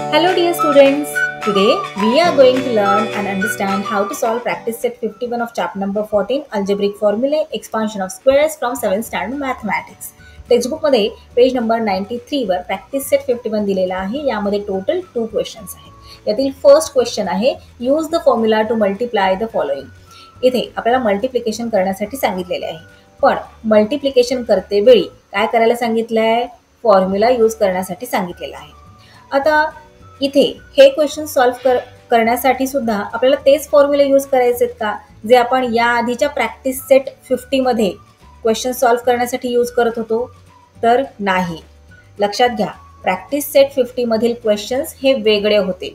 Hello dear students, today we are going to learn and understand how to solve practice set 51 of chapter number 14 algebraic formulae expansion of squares from 7th standard mathematics. Textbook मध्ये page number 93 वर practice set 51 दिलेला आहे. यामध्ये total 2 questions आहेत. यातील first question आहे use the formula to multiply the following. इथे आपल्याला मल्टिप्लिकेशन करण्यासाठी सांगितलेले आहे, पण मल्टिप्लिकेशन करते वेळी काय करायला सांगितलं आहे, फॉर्म्युला यूज करण्यासाठी सांगितलेला आहे. आता इथे हे क्वेश्चन सॉल्व्ह करण्यासाठी सुद्धा आपल्याला तेच फॉर्म्युले यूज करायचे आहेत का जे आपण या आधीच्या प्रॅक्टिस सेट 50 मध्ये क्वेश्चन सॉल्व्ह करण्यासाठी यूज करत होतो? तर नाही. लक्षात घ्या, प्रॅक्टिस सेट 50 मधील क्वेश्चन्स हे वेगळे होते.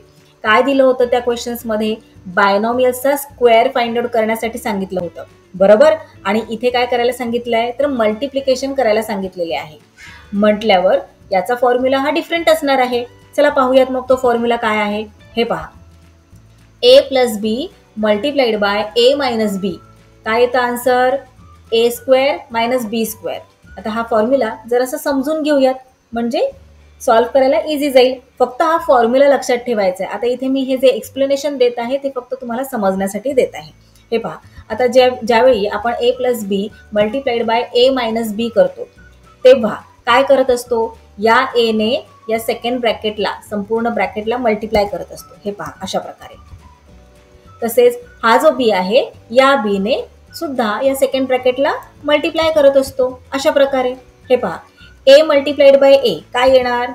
काय दिलं होतं त्या क्वेश्चन्समध्ये? बायनॉमियल्सचा स्क्वेअर फाइंड आउट करण्यासाठी सांगितलं होतं, बरोबर. आणि इथे काय करायला सांगितलं आहे, तर मल्टिप्लिकेशन करायला सांगितलेले आहे. म्हटल्यावर याचा फॉर्म्युला हा डिफरंट असणार आहे. चला पाहूयात मग तो फॉर्म्युला काय आहे. हे पहा, a plus B multiplied by a minus B. काय येतं answer? a square minus B square. आता हा फॉर्म्युला जरासा समजून घेऊयात, म्हणजे सॉल्व्ह करायला इझी जाईल. फक्त हा फॉर्म्युला लक्षात ठेवायचा आहे. आता इथे मी हे जे एक्सप्लेनेशन देत आहे ते फक्त तुम्हाला समजण्यासाठी देत आहे. हे पहा, आता ज्यावेळी आपण a plus B multiplied by a minus B करतो तेव्हा काय करत असतो, या a ने या सेकंड ब्रॅकेटला, संपूर्ण ब्रॅकेटला मल्टिप्लाय करत असतो. हे पहा अशा प्रकारे. तसेच हा जो बी आहे या बी ने सुद्धा या सेकंड ब्रॅकेटला मल्टिप्लाय करत असतो अशा प्रकारे. हे पहा, a मल्टिप्लाइड बाय a काय येणार?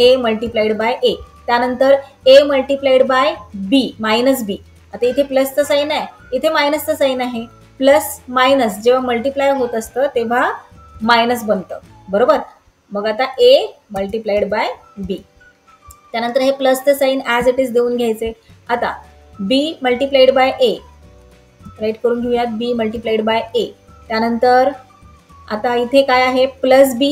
a multiplied by a. त्यानंतर a multiplied by b minus b. आता इथे प्लसचं साइन आहे, इथे मायनसचं साइन आहे. प्लस मायनस जेव्हा मल्टिप्लाय होत असतं तेव्हा मायनस बनतं, बरोबर. मग आता a मल्टिप्लाइड बाय b. त्यानंतर हे प्लसचं साइन ॲज इट इज देऊन घ्यायचे. आता b multiplied by a write करून घेऊयात, b मल्टिप्लाइड बाय a. त्यानंतर आता इथे काय आहे, plus b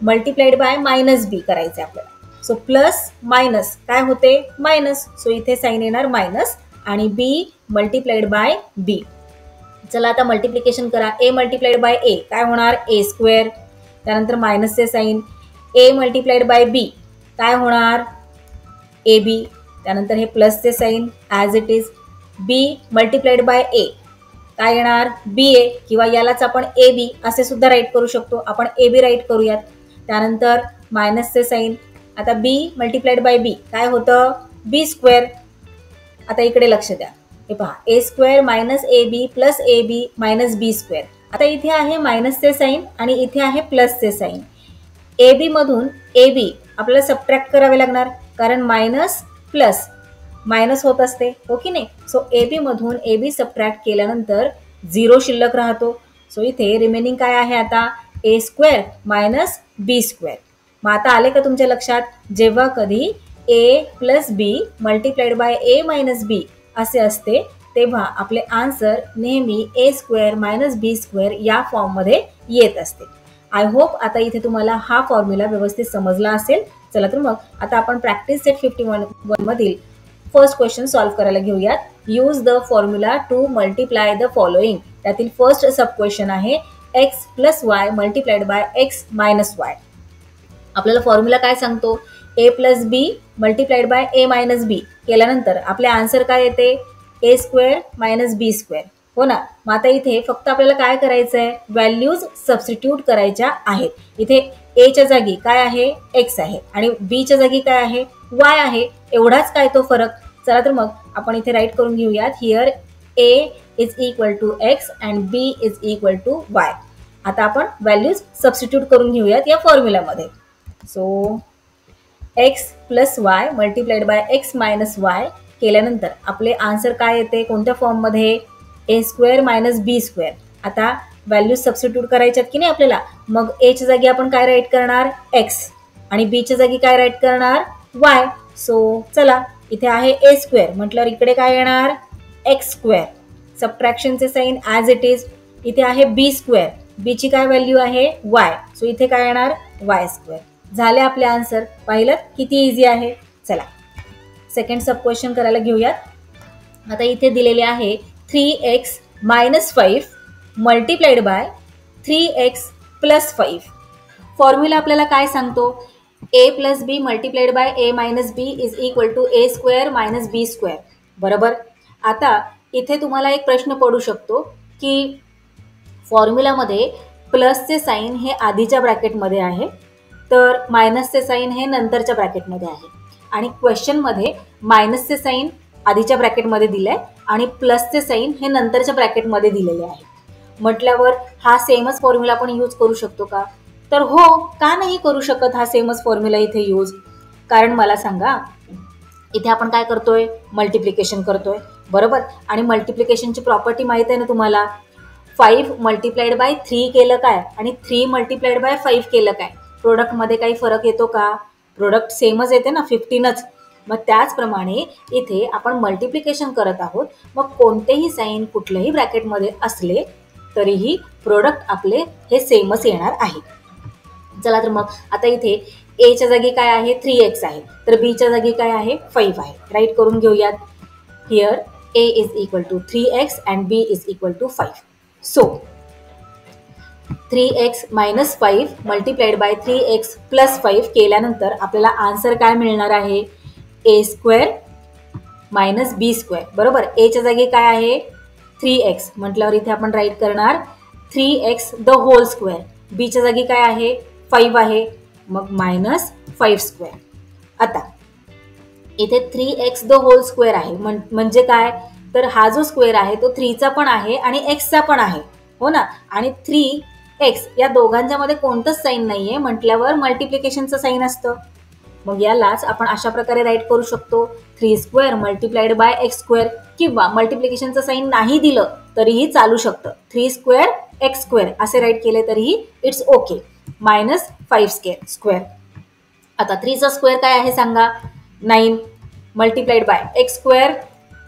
multiplied bye minus b करायचे आपल्याला. सो प्लस मायनस काय होते? मायनस. सो इथे साइन येणार मायनस आणि b मल्टिप्लाइड बाय b. चला आता मल्टिप्लिकेशन करा. a मल्टिप्लाइड बाय a काय होणार? a square. त्यानंतर मायनसचे sign. a multiplied by b काय होणार? ab. त्यानंतर हे प्लसचे sign as it is. b multiplied by a काय येणार? ba, किंवा यालाच आपण ab असे सुद्धा राईट करू शकतो. आपण ab राईट करूयात. त्यानंतर मायनसचे साइन. आता b मल्टिप्लाइड बाय b काय होतं? b square. आता इकडे लक्ष द्या. हे पहा, a square minus ab plus ab minus b square. आता इथे आहे मायनसचे साइन आणि इथे आहे प्लसचे साइन. ab मधून ab आपल्याला सबट्रॅक्ट करावे लागणार, कारण मायनस प्लस मायनस होत असते, हो की नाही. सो ab मधून ab सबट्रॅक्ट केल्यानंतर 0 शिल्लक राहतो. सो इथे रिमेनिंग काय आहे आता? a square minus b square. मग आता आले का तुमच्या लक्षात? जेव्हा कधी a plus b multiplied by a minus b असे असते तेव्हा आपले आन्सर नेहमी a square minus b square या फॉर्ममध्ये येत असते. आय होप आता इथे तुम्हाला हा फॉर्म्युला व्यवस्थित समजला असेल. चला तर मग आता आपण प्रॅक्टिस सेट 51 मधील फर्स्ट क्वेश्चन सॉल्व्ह करायला घेऊयात. Use the formula to multiply the following. त्यातील फर्स्ट सब क्वेश्चन आहे x plus Y multiplied by x minus Y. आपल्याला फॉर्म्युला काय सांगतो? a plus B multiplied by a minus B केल्यानंतर आपले आन्सर काय येते? a square minus B square, हो ना. मग आता इथे फक्त आपल्याला काय करायचं आहे? व्हॅल्यूज सबस्टिट्यूट करायच्या आहेत. इथे a च्या जागी काय आहे? x आहे आणि b च्या जागी काय आहे? y आहे. एवढाच काय तो फरक. चला तर मग आपण इथे राईट करून घेऊयात. Here a is equal to x and b is equal to y. आता आपण व्हॅल्यूज सबस्टिट्यूट करून घेऊयात या फॉर्म्युलामध्ये. So x plus Y multiplied by x minus Y केल्यानंतर आपले आन्सर काय येते? कोणत्या फॉर्ममध्ये? a square minus b square. आता व्हॅल्यूज सबस्टिट्यूट करायच्यात की नाही आपल्याला. मग a च्या जागी आपण काय राईट करणार? x आणि b च्या जागी काय राईट करणार? y. सो चला, इथे आहे a स्क्वेअर म्हटल्यावर इकडे काय येणार? x square. सबट्रॅक्शनचे साइन ॲज इट इज. इथे आहे b स्क्वेअर, b ची काय व्हॅल्यू आहे? y. सो इथे काय येणार? y square. झाले आपले आन्सर. पाहिलं किती इझी आहे. चला सेकंड सब क्वेश्चन करायला घेऊयात. आता इथे दिलेले आहे 3x minus 5 multiplied by 3x plus 5. Formula आपल्याला काय सांगतो? A plus B multiplied by A minus B is equal to A square minus B square. बरोबर. आता इथे तुम्हाला एक प्रश्न पडू शकतो की फॉर्म्युलामध्ये प्लसचे साईन हे आधीच्या ब्रॅकेटमध्ये आहे, तर मायनसचे साईन हे नंतरच्या ब्रॅकेटमध्ये आहे, आणि क्वेश्चनमध्ये मायनसचे साईन आधीच्या ब्रॅकेटमध्ये दिलं आहे आणि प्लसचे साईन हे नंतरच्या ब्रॅकेटमध्ये दिलेले आहे. म्हटल्यावर हा सेमच फॉर्म्युला आपण यूज करू शकतो का? तर हो, का नाही करू शकत हा सेमच फॉर्म्युला इथे यूज? कारण मला सांगा, इथे आपण काय करतोय? मल्टिप्लिकेशन करतोय. बरोबर. आणि मल्टिप्लिकेशनची प्रॉपर्टी माहित आहे ना तुम्हाला. 5 मल्टिप्लाइड बाय 3 केलं काय आणि 3 मल्टिप्लाइड बाय 5 केलं काय, प्रोडक्टमध्ये काही फरक येतो का? प्रोडक्ट सेमच येते ना, 15च. मग त्याचप्रमाणे इथे आपण मल्टिप्लिकेशन करत आहोत. मग कोणतेही साईन कुठल्याही ब्रॅकेटमध्ये असले तरीही प्रोडक्ट आपले हे सेमच येणार आहे. चला तर मग आता इथे एच्या जागी काय आहे? 3x आहे, तर बीच्या जागी काय आहे? 5 आहे. राईट करून घेऊयात. Here a is equal to 3x and b is equal to 5. So 3x minus 5 multiplied by 3x plus 5 केल्यानंतर आपल्याला आन्सर काय मिळणार आहे? A square minus B square. बरोबर. एच्या जागी काय आहे? 3x म्हटल्यावर इथे आपण राईट करणार 3x द होल स्क्वेअर. बीच्या जागी काय आहे? 5 आहे, मग मायनस 5 स्क्वेअर. आता इथे 3x द होल स्क्वेअर आहे म्हणजे काय? तर हा जो स्क्वेअर आहे तो 3चा पण आहे आणि एक्सचा पण आहे, हो ना. आणि 3x या दोघांच्या मध्ये कोणतंच साईन नाहीये म्हटल्यावर मल्टिप्लिकेशनचं साईन असतं. मग यालाच आपण अशा प्रकारे राईट करू शकतो 3 square multiplied by x square, किंवा मल्टिप्लिकेशनचं साईन नाही दिलं तरीही चालू शकतं. 3 स्क्वेअर एक्स स्क्वेअर असे राईट केले तरीही इट्स ओके. Minus 5 square. आता 3चा स्क्वेअर काय आहे सांगा? 9 multiplied by x square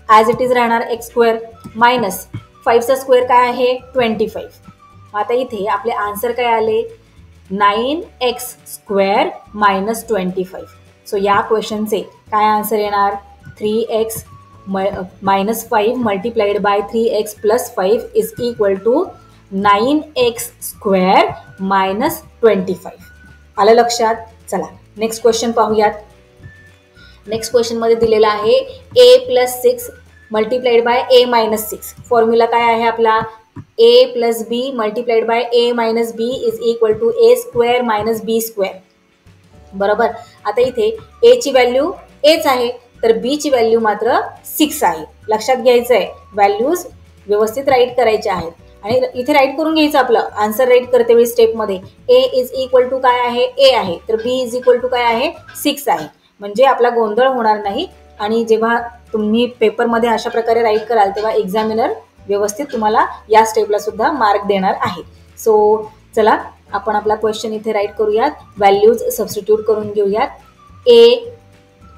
as it is राहणार एक्स स्क्वेअर, मायनस 5चा स्क्वेअर काय आहे? 25. आता इथे आपले आन्सर काय आले? 9x square minus 25. सो या क्वेश्चनचे काय आन्सर येणार? 3x minus 5 multiplied by 3x plus 5 is equal to 9x square minus 25. आलं लक्षात? चला नेक्स्ट क्वेश्चन पाहूयात. नेक्स्ट क्वेश्चनमध्ये दिलेला आहे a plus 6 multiplied by a minus 6. Formula काय आहे आपला? a plus B multiplied by a minus B is equal to a square minus B square. बरोबर. आता इथे a ची व्हॅल्यू aच आहे, तर b ची व्हॅल्यू मात्र 6 आहे. लक्षात घ्यायचं आहे, व्हॅल्यूज व्यवस्थित राईट करायच्या आहेत. आणि इथे राईट करून घ्यायचं आपलं आन्सर राईट करते वेळी स्टेपमध्ये. a इज इक्वल टू काय आहे? a आहे, तर b इज इक्वल टू काय आहे? 6 आहे. म्हणजे आपला गोंधळ होणार नाही. आणि जेव्हा तुम्ही पेपरमध्ये अशा प्रकारे राईट कराल तेव्हा एक्झामिनर व्यवस्थित तुम्हाला या स्टेपला सुद्धा मार्क देणार आहे. सो चला आपण आपला क्वेश्चन इथे राईट करूयात. व्हॅल्यूज सबस्टिट्यूट करून घेऊयात. a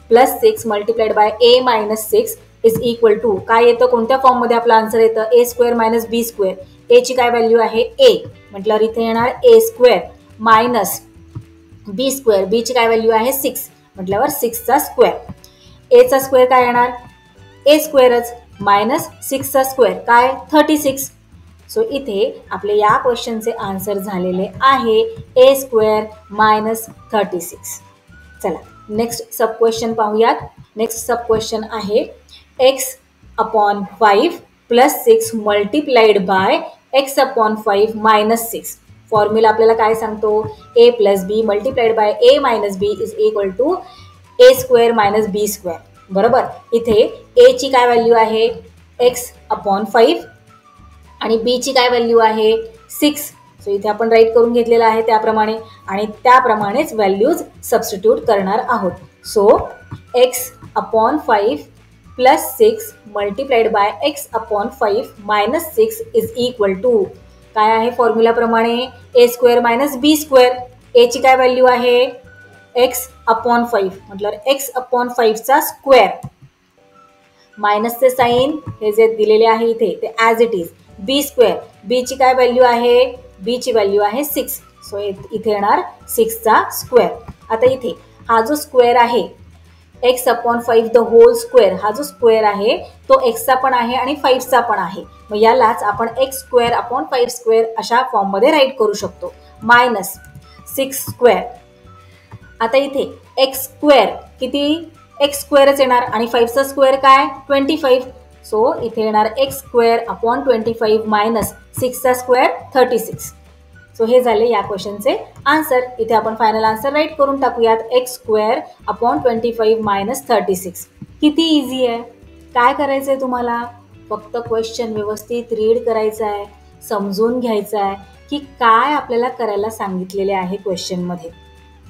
plus 6 multiplied by a minus 6 is equal to काय येतं? कोणत्या फॉर्ममध्ये आपलं आन्सर येतं? a square minus B square. a ची काय व्हॅल्यू आहे? a म्हटल्यावर इथे येणार a square minus B square. B ची काय व्हॅल्यू आहे? 6 म्हटल्यावर 6चा स्क्वेअर. a चा स्क्वेअर काय येणार? a स्क्वेअरच मायनस 6चा स्क्वेअर काय? 36. सो इथे आपले या क्वेश्चनचे आन्सर झालेले आहे a स्क्वेअर मायनस 36. चला नेक्स्ट सब क्वेश्चन पाहूयात. नेक्स्ट सब क्वेश्चन आहे x upon 5 plus 6 multiplied by x upon 5 minus 6. Formula आपल्याला काय सांगतो? a plus B multiplied by a minus B is equal to a square minus B square. बरोबर. इथे a ची काय value आहे? x अपॉन 5 आणि b ची काय व्हॅल्यू आहे? 6. सो इथे आपण राईट करून घेतलेलं आहे त्याप्रमाणे, आणि त्याप्रमाणेच व्हॅल्यूज सबस्टिट्यूट करणार आहोत. So x upon 5 plus 6 multiplied by x upon 5 minus 6 is equal to काय आहे? फॉर्म्युलाप्रमाणे a square minus B square. a ची काय व्हॅल्यू आहे? x अपॉन 5 म्हटल्यावर x अपॉन 5चा स्क्वेअर. मायनसचे साईन हे जे दिलेले आहे इथे ते as it is. B square. B ची काय व्हॅल्यू आहे? बी ची व्हॅल्यू आहे 6. सो इथे येणार 6चा स्क्वेअर. आता इथे हा जो स्क्वेअर आहे X upon 5 the whole square, हा जो स्क्वेअर आहे तो एक्सचा पण आहे आणि 5चा पण आहे. मग यालाच आपण एक्स स्क्वेअर अपॉन 5 स्क्वेअर अशा फॉर्ममध्ये राईट करू शकतो. Minus 6 square. आता इथे एक्स स्क्वेअर किती, एक्स स्क्वेअरच येणार आणि 5चा स्क्वेअर काय 25. सो इथे येणार एक्स स्क्वेअर अपॉन 25 मायनस 6चा स्क्वेअर 36. सो हे झाले या क्वेश्चनचे आन्सर. इथे आपण फायनल आन्सर राईट करून टाकूयात. X square upon 25 minus 36. किती इझी आहे. काय करायचं आहे तुम्हाला, फक्त क्वेश्चन व्यवस्थित रीड करायचं आहे, समजून घ्यायचं आहे की काय आपल्याला करायला सांगितलेले आहे क्वेश्चनमध्ये,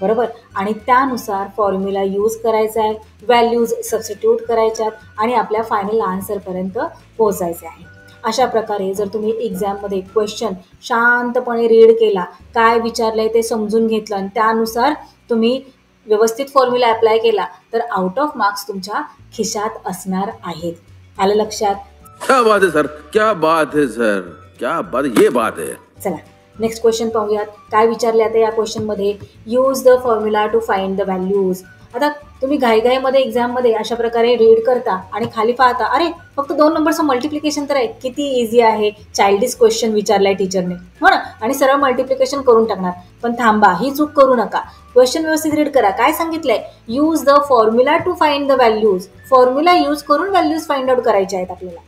बरोबर. आणि त्यानुसार फॉर्म्युला यूज करायचा आहे, व्हॅल्यूज सबस्टिट्यूट करायच्यात आणि आपल्या फायनल आन्सरपर्यंत पोहोचायचे आहे. अशा प्रकारे जर तुम्ही एक्झाममध्ये क्वेश्चन शांतपणे रीड केला, काय विचारलंय ते समजून घेतलं आणि त्यानुसार तुम्ही व्यवस्थित फॉर्म्युला अप्लाय केला तर आउट ऑफ मार्क्स तुमच्या खिशात असणार आहेत. आलं लक्षात. क्या बात है सर, क्या बात है सर, क्या बात, ये बात है. चला नेक्स्ट क्वेश्चन पाहूयात. काय विचारले आता या क्वेश्चनमध्ये, use the formula to find the values. आता तुम्ही घाईघाईमध्ये एक्झाममध्ये अशा प्रकारे रीड करता आणि खाली पाहता, अरे फक्त 2 नंबरचं मल्टिप्लिकेशन तर आहे, किती इझी आहे, चाइल्डिश क्वेश्चन विचारलाय टीचरने, हो ना, आणि सरळ मल्टिप्लिकेशन करून टाकणार. पण थांबा, ही चूक करू नका. क्वेश्चन व्यवस्थित रीड करा. काय सांगितलंय, use the formula to find the values. Formula use करून व्हॅल्यूज फाइंड आउट करायचे आहेत आपल्याला.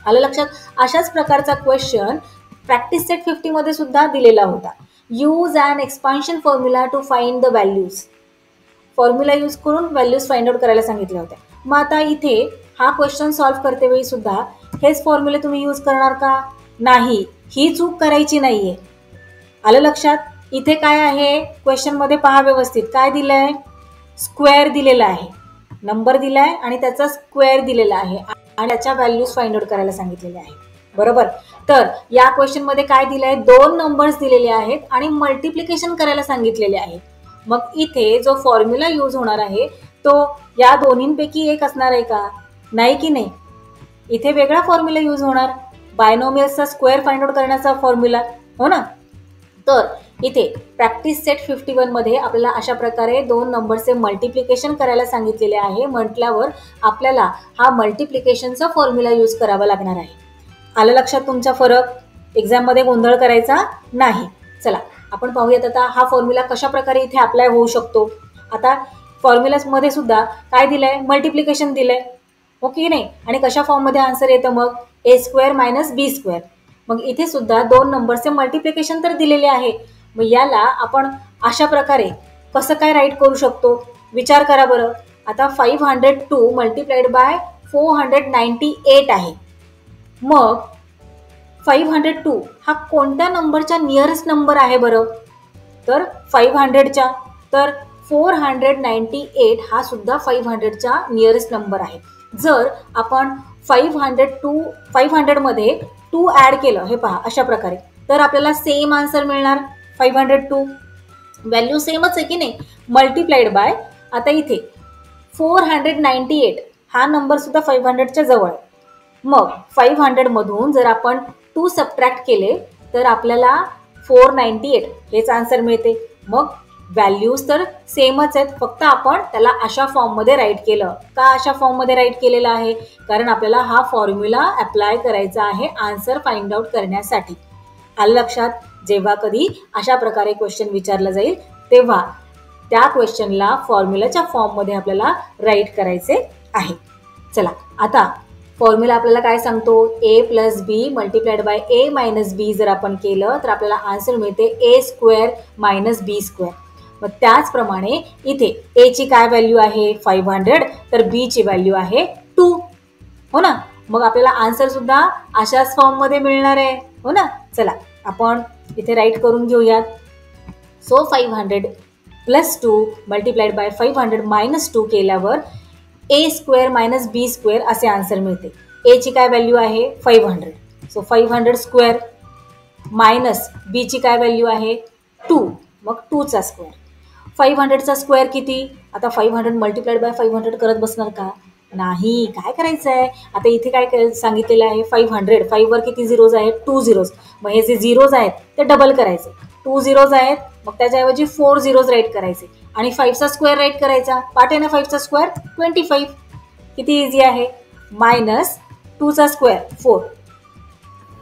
आलं लक्षात. अशाच प्रकारचा क्वेश्चन प्रॅक्टिस सेट 50 मध्ये सुद्धा दिलेला होता. Use and expansion formula to find the values. Formula use करून व्हॅल्यूज फाइंड आउट करायला सांगितल्या होत्या. मग आता इथे हा क्वेश्चन सॉल्व्ह करते वेळी सुद्धा हेच फॉर्म्युले तुम्ही यूज करणार का, नाही, ही चूक करायची नाहीये. आलं लक्षात. इथे काय आहे क्वेश्चनमध्ये पहा व्यवस्थित, काय दिलंय, स्क्वेअर दिलेला आहे, नंबर दिलाय आणि त्याचा स्क्वेअर दिलेला आहे आणि त्याच्या व्हॅल्यूज फाइंड आउट करायला सांगितलेले आहे, बरोबर. तर या क्वेश्चनमध्ये काय दिलंय, 2 नंबर्स दिलेले आहेत आणि मल्टिप्लिकेशन करायला सांगितलेले आहे. मग इथे जो फॉर्म्युला यूज होणार आहे तो या दोन्हींपैकी एक असणार आहे का, नाही की नाही. इथे वेगळा फॉर्म्युला यूज होणार, बायनोमियल्सचा स्क्वेअर फाइंड आउट करण्याचा फॉर्म्युला, हो ना. तर इथे प्रॅक्टिस सेट 51 मध्ये आपल्याला अशा प्रकारे 2 नंबरचे मल्टिप्लिकेशन करायला सांगितलेले आहे. म्हटल्यावर आपल्याला हा मल्टिप्लिकेशनचा फॉर्म्युला यूज करावा लागणार आहे. आलं लक्षात तुमचा फरक. एक्झाममध्ये गोंधळ करायचा नाही. चला आपण पाहूयात आता हा फॉर्म्युला कशा प्रकारे इथे अप्लाय होऊ शकतो. आता फॉर्म्युलामध्ये सुद्धा काय दिलंय, मल्टिप्लिकेशन दिलंय, ओके नाही, आणि कशा फॉर्ममध्ये आन्सर येतं मग, ए स्क्वेअर मायनस बी स्क्वेअर. मग इथे सुद्धा 2 नंबरचे मल्टिप्लिकेशन तर दिलेले आहे. मग याला आपण अशा प्रकारे कसं काय राईट करू शकतो, विचार करा बरं. आता 502 मल्टिप्लाइड बाय 498 आहे. मग 502 हा कोणत्या नंबरच्या नियरेस्ट नंबर आहे बरं, तर 500च्या. तर 498 हा सुद्धा 500च्या नियरेस्ट नंबर आहे. जर आपण 500 मध्ये 2 ॲड केलं, हे पहा अशा प्रकारे, तर आपल्याला सेम आन्सर मिळणार 502. व्हॅल्यू सेमच आहे की नाही, मल्टिप्लाइड बाय. आता इथे 498 हा नंबर सुद्धा 500च्या जवळ आहे. मग 500 मधून जर आपण 2 सबट्रॅक्ट केले तर आपल्याला 498 हेच आन्सर मिळते. मग व्हॅल्यूज तर सेमच आहेत, फक्त आपण त्याला अशा फॉर्ममध्ये राईट केलं. का अशा फॉर्ममध्ये राईट केलेलं आहे, कारण आपल्याला हा फॉर्म्युला अप्लाय करायचा आहे आन्सर फाइंड आउट करण्यासाठी. आलं लक्षात. जेव्हा कधी अशा प्रकारे क्वेश्चन विचारला जाईल तेव्हा त्या क्वेश्चनला फॉर्म्युलाच्या फॉर्ममध्ये आपल्याला राईट करायचे आहे. चला आता फॉर्म्युला आपल्याला काय सांगतो, A plus B multiplied by A minus B जर आपण केलं तर आपल्याला आन्सर मिळते A square minus B square. मग त्याचप्रमाणे इथे ए ची काय व्हॅल्यू आहे 500, तर बी ची व्हॅल्यू आहे 2, हो ना. मग आपल्याला आन्सर सुद्धा अशाच फॉर्ममध्ये मिळणार आहे, हो ना. चला आपण इथे राईट करून घेऊयात. So 500 plus 2 multiplied by 500 minus 2 केल्यावर ए स्क्वेअर मायनस बी स्क्वेअर असे आन्सर मिळते. ए ची काय व्हॅल्यू आहे 500, सो 500 स्क्वेअर मायनस बी ची काय व्हॅल्यू आहे 2, मग 2चा स्क्वेअर. 500चा स्क्वेअर किती, आता 500 मल्टिप्लाइड बाय 500 करत बसणार का, नाही. काय करायचं आहे, आता इथे काय सांगितलेलं आहे 500, 5 वर किती झिरोज आहेत 2 झिरोज. मग हे जे झिरोज आहेत ते डबल करायचे, 2 झिरोज आहेत मग त्याच्याऐवजी 4 झिरोज राईट करायचे आणि 5चा स्क्वेअर राईट करायचा. पाठ आहे ना 5चा स्क्वेअर 25, किती इझी आहे. मायनस 2चा स्क्वेअर 4,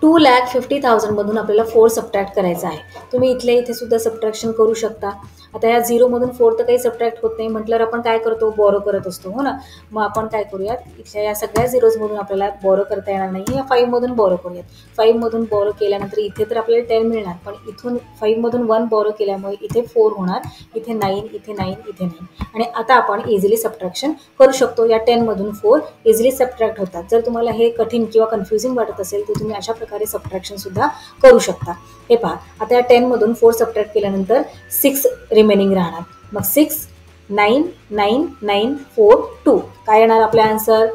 2,50,000 मधून आपल्याला 4 सबट्रॅक्ट करायचा आहे. तुम्ही इथल्या इथे सुद्धा सबट्रॅक्शन करू शकता. आता ह्या 0मधून 4 तर काही सबट्रॅक्ट होत नाही म्हटल्यावर आपण काय करतो, बोरो करत असतो, हो ना. मग आपण काय करूयात, इथल्या या सगळ्या झिरोजमधून आपल्याला बोरो करता येणार नाही, या 5मधून बोरो करूयात. 5मधून बोरो केल्यानंतर इथे तर आपल्याला 10 मिळणार, पण इथून 5मधून 1 बोरो केल्यामुळे इथे 4 होणार, इथे 9, इथे 9, इथे 9. आणि आता आपण इझिली सबट्रॅक्शन करू शकतो. या 10मधून 4 इझिली सबट्रॅक्ट होतात. जर तुम्हाला हे कठीण किंवा कन्फ्युजिंग वाटत असेल तर तुम्ही अशा प्रकारे सबट्रॅक्शन सुद्धा करू शकता. हे पहा, आता या 10मधून 4 सबट्रॅक्ट केल्यानंतर 6 रिमेनिंग राहणार. मग 6, 9, 9, 9, 4, 2 काय येणार आपला आन्सर,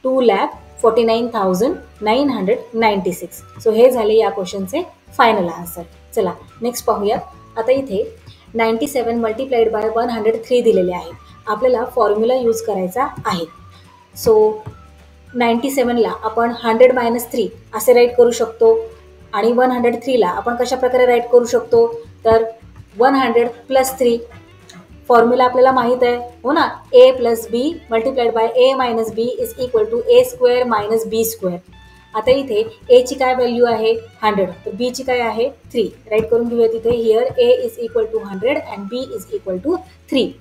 2,49,996. सो हे झाले या क्वेश्चनचे फायनल आन्सर. चला नेक्स्ट पाहूयात. आता इथे 97 मल्टिप्लाइड बाय 103 दिलेले आहे. आपल्याला फॉर्म्युला यूज करायचा आहे. सो 97ला आपण 100 - 3 असे राईट करू शकतो आणि 103ला आपण कशा प्रकारे राईट करू शकतो, तर 100 + 3 फॉर्म्युला आपल्याला माहीत आहे, हो ना. a + b multiplied by a - b is equal to a² - b². आता इथे a ची काय व्हॅल्यू आहे 100, तर b ची काय आहे 3. राईट करून घेऊया तिथे. Here a is equal to 100 and b is equal to 3.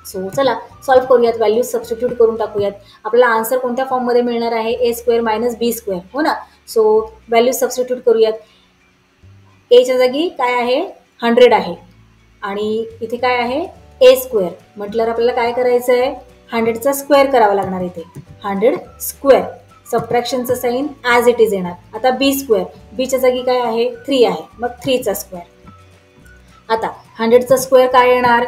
So चला सॉल्व्ह करूयात, व्हॅल्यूज सबस्टिट्यूट करून टाकूयात. आपल्याला आन्सर कोणत्या फॉर्ममध्ये मिळणार आहे, a² - b², हो ना. सो व्हॅल्यूज सबस्टिट्यूट करूयात. a च्या जागी काय आहे 100 आहे आणि इथे काय आहे a² म्हटल्यावर आपल्याला काय करायचं आहे, 100चा स्क्वेअर करावा लागणार. इथे 100². सबट्रॅक्शनचं साईन ॲज इट इज येणार. आता b², bच्या जागी काय आहे 3 आहे, मग 3चा स्क्वेअर. आता 100चा स्क्वेअर काय येणार,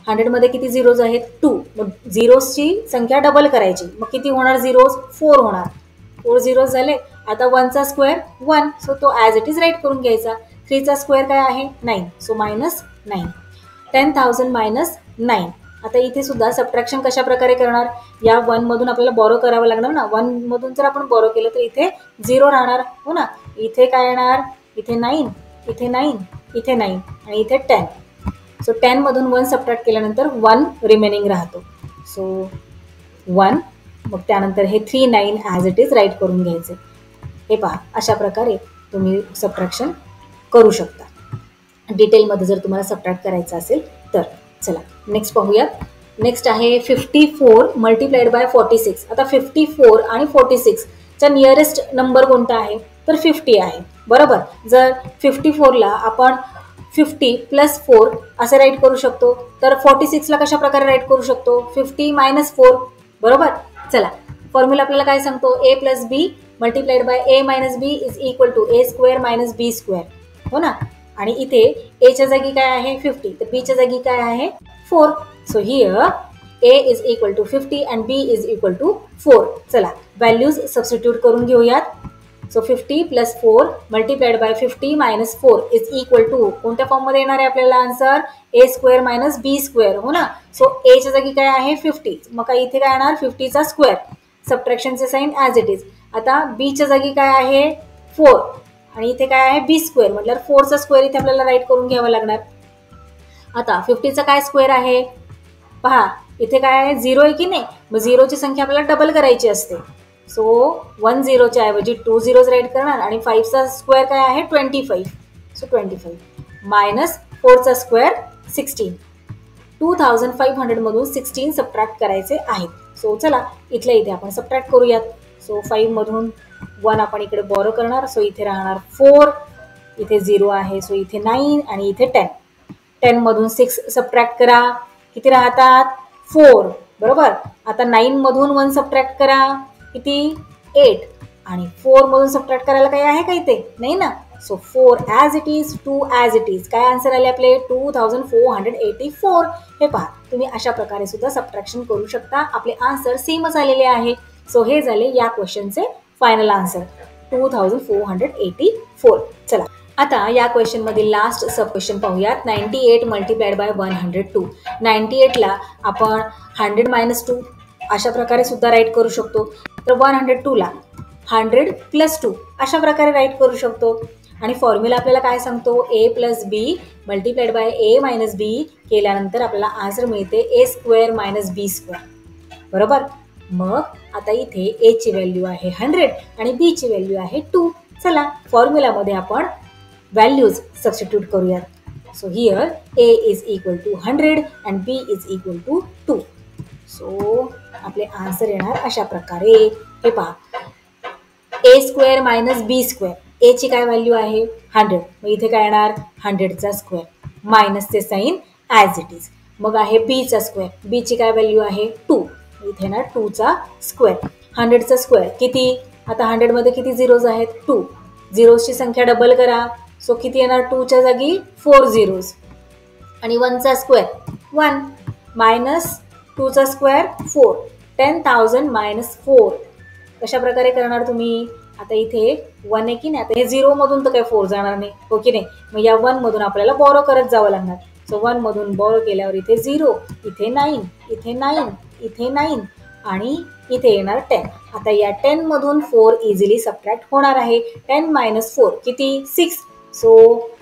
100मध्ये किती झिरोज आहेत 2, मग झिरोजची संख्या डबल करायची, मग किती होणार झिरोज 4 होणार. 4 झिरोज झाले. आता 1चा स्क्वेअर 1, सो तो ॲज इट इज राईट करून घ्यायचा. 3चा स्क्वेअर काय आहे 9, सो -9. 10,000 - 9. आता इथे सुद्धा सबट्रॅक्शन कशा प्रकारे करणार, या 1मधून आपल्याला बोरो करावं लागणार ना. 1मधून जर आपण बोरो केलं तर इथे 0 राहणार, हो ना. इथे काय येणार, इथे 9, इथे 9, इथे 9 आणि इथे 10. सो 10मधून 1 सबट्रॅक्ट केल्यानंतर 1 रिमेनिंग राहतो. सो 1, मग त्यानंतर हे 3, 9 ॲज इट इज राईट करून घ्यायचे. हे पहा, अशा प्रकारे तुम्ही सबट्रॅक्शन करू शकता. डिटेलमध्ये जर तुम्हाला सबट्रॅक्ट करायचं असेल तर. चला नेक्स्ट पाहूयात. नेक्स्ट आहे 54 मल्टिप्लाइड बाय 46. आता 54 आणि 46चा नियरेस्ट नंबर कोणता आहे, तर 50 आहे, बरोबर. जर 54ला आपण 50 + 4 असे राईट करू शकतो, तर 46ला कशा प्रकारे राईट करू शकतो, 50 - 4, बरोबर. चला फॉर्म्युला आपल्याला काय सांगतो, a + b multiplied by a - b is equal to a² - b², हो ना. आणि इथे a च्या जागी काय आहे 50, तर b च्या जागी काय आहे 4. So here a is equal to 50 and b is equal to 4. चला व्हॅल्यूज सबस्टिट्यूट करून घेऊयात. So 50 + 4 multiplied by 50 - 4 is equal to कोणत्या फॉर्ममध्ये येणार आहे आपल्याला आन्सर, a² - b², हो ना. सो a च्या जागी काय आहे 50, मग काय इथे काय येणार 50चा स्क्वेअर. सबट्रॅक्शनचे साईन ॲज इट इज. आता b च्या जागी काय आहे 4 आणि इथे काय आहे b² म्हटल्यावर 4चा स्क्वेअर इथे आपल्याला राईट करून घ्यावा लागणार. आता 50चा काय स्क्वेअर आहे पहा, इथे काय आहे 0 आहे की नाही, मग 0ची संख्या आपल्याला डबल करायची असते. सो 1 0च्या ऐवजी 2 झिरोज राईट करणार आणि 5चा स्क्वेअर काय आहे 25. सो 25 मायनस 4चा स्क्वेअर 16. 2500मधून 16 सबट्रॅक्ट करायचे आहेत. सो चला इथल्या इथे आपण सबट्रॅक्ट करूयात. सो 5मधून 1 आपण इकडे बोरो करणार, सो इथे राहणार 4, इथे 0 आहे, सो इथे 9 आणि इथे 10. 10मधून 6 सबट्रॅक्ट करा, किती राहतात 4, बरोबर. आता 9मधून 1 सबट्रॅक्ट करा, किती 8 आणि 4मधून सबट्रॅक्ट करायला काही आहे का इथे, नाही ना. So 4 as it is, 2 as it is. काय आन्सर आले आपले 2484. हे पहा, तुम्ही अशा प्रकारे सुद्धा सबट्रॅक्शन करू शकता. आपले आन्सर सेमच आलेले आहे. सो हे झाले या क्वेश्चनचे फायनल आन्सर 2484. चला आता या क्वेश्चन मधील लास्ट सब क्वेश्चन पाहूयात. 98 मल्टिप्लाइड बाय 102. 98ला आपण 100 - 2 अशा प्रकारे सुद्धा राईट करू शकतो. तर 102ला 100 + 2 अशा प्रकारे राईट करू शकतो. आणि फॉर्म्युला आपल्याला काय सांगतो, a + b multiplied by a - b केल्यानंतर आपल्याला आन्सर मिळते a² - b², बरोबर. मग आता इथे a ची व्हॅल्यू आहे 100 आणि b ची व्हॅल्यू आहे 2. चला फॉर्म्युलामध्ये आपण व्हॅल्यूज सबस्टिट्यूट करूयात. So here A is equal to 100 and B is equal to 2. So आपले आन्सर येणार अशा प्रकारे. हे पहा, A square minus B square. A ची काय व्हॅल्यू आहे 100. मग इथे काय येणार 100चा स्क्वेअर मायनसचे साइन ॲज इट इज. मग आहे B चा स्क्वेअर. B ची काय व्हॅल्यू आहे 2. इथे येणार 2चा स्क्वेअर. 100चा स्क्वेअर किती, आता 100 मध्ये किती झिरोज आहेत 2. झिरोजची संख्या डबल करा. सो किती येणार 2च्या जागी 4 झिरोज आणि 1चा स्क्वेअर 1 मायनस 2चा स्क्वेअर 4. 10,000 मायनस 4. कशा प्रकारे करणार तुम्ही. आता इथे 1 आहे की नाही, आता हे 0 मधून तर काही 4 जाणार नाही, हो की नाही. मग या 1 मधून आपल्याला बॉरो करत जावं लागणार. सो 1 मधून बॉरो केल्यावर इथे 0, इथे 9, इथे 9, इथे 9 आणि इथे येणार 10. आता या 10 मधून 4 इझिली सबट्रॅक्ट होणार आहे. 10 मायनस 4 किती 6. सो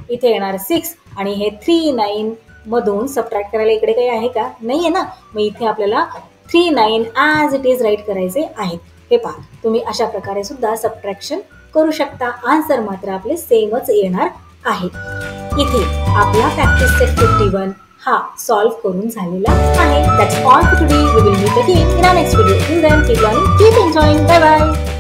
इथे येणार 6 आणि हे 3 9 मधून सबट्रॅक्ट करायला इकडे काही आहे का, नाही आहे ना. मग इथे आपल्याला 3 9 ॲज इट इज राईट करायचे आहेत. हे पहा, तुम्ही अशा प्रकारे सुद्धा सबट्रॅक्शन करू शकता. आन्सर मात्र आपले सेमच येणार आहे. इथे आपला प्रॅक्टिस सेट 51 हा सॉल्व करून झालेला आहे. That's all for today. We will meet again in our next video. Till then keep learning, keep enjoying. Bye bye.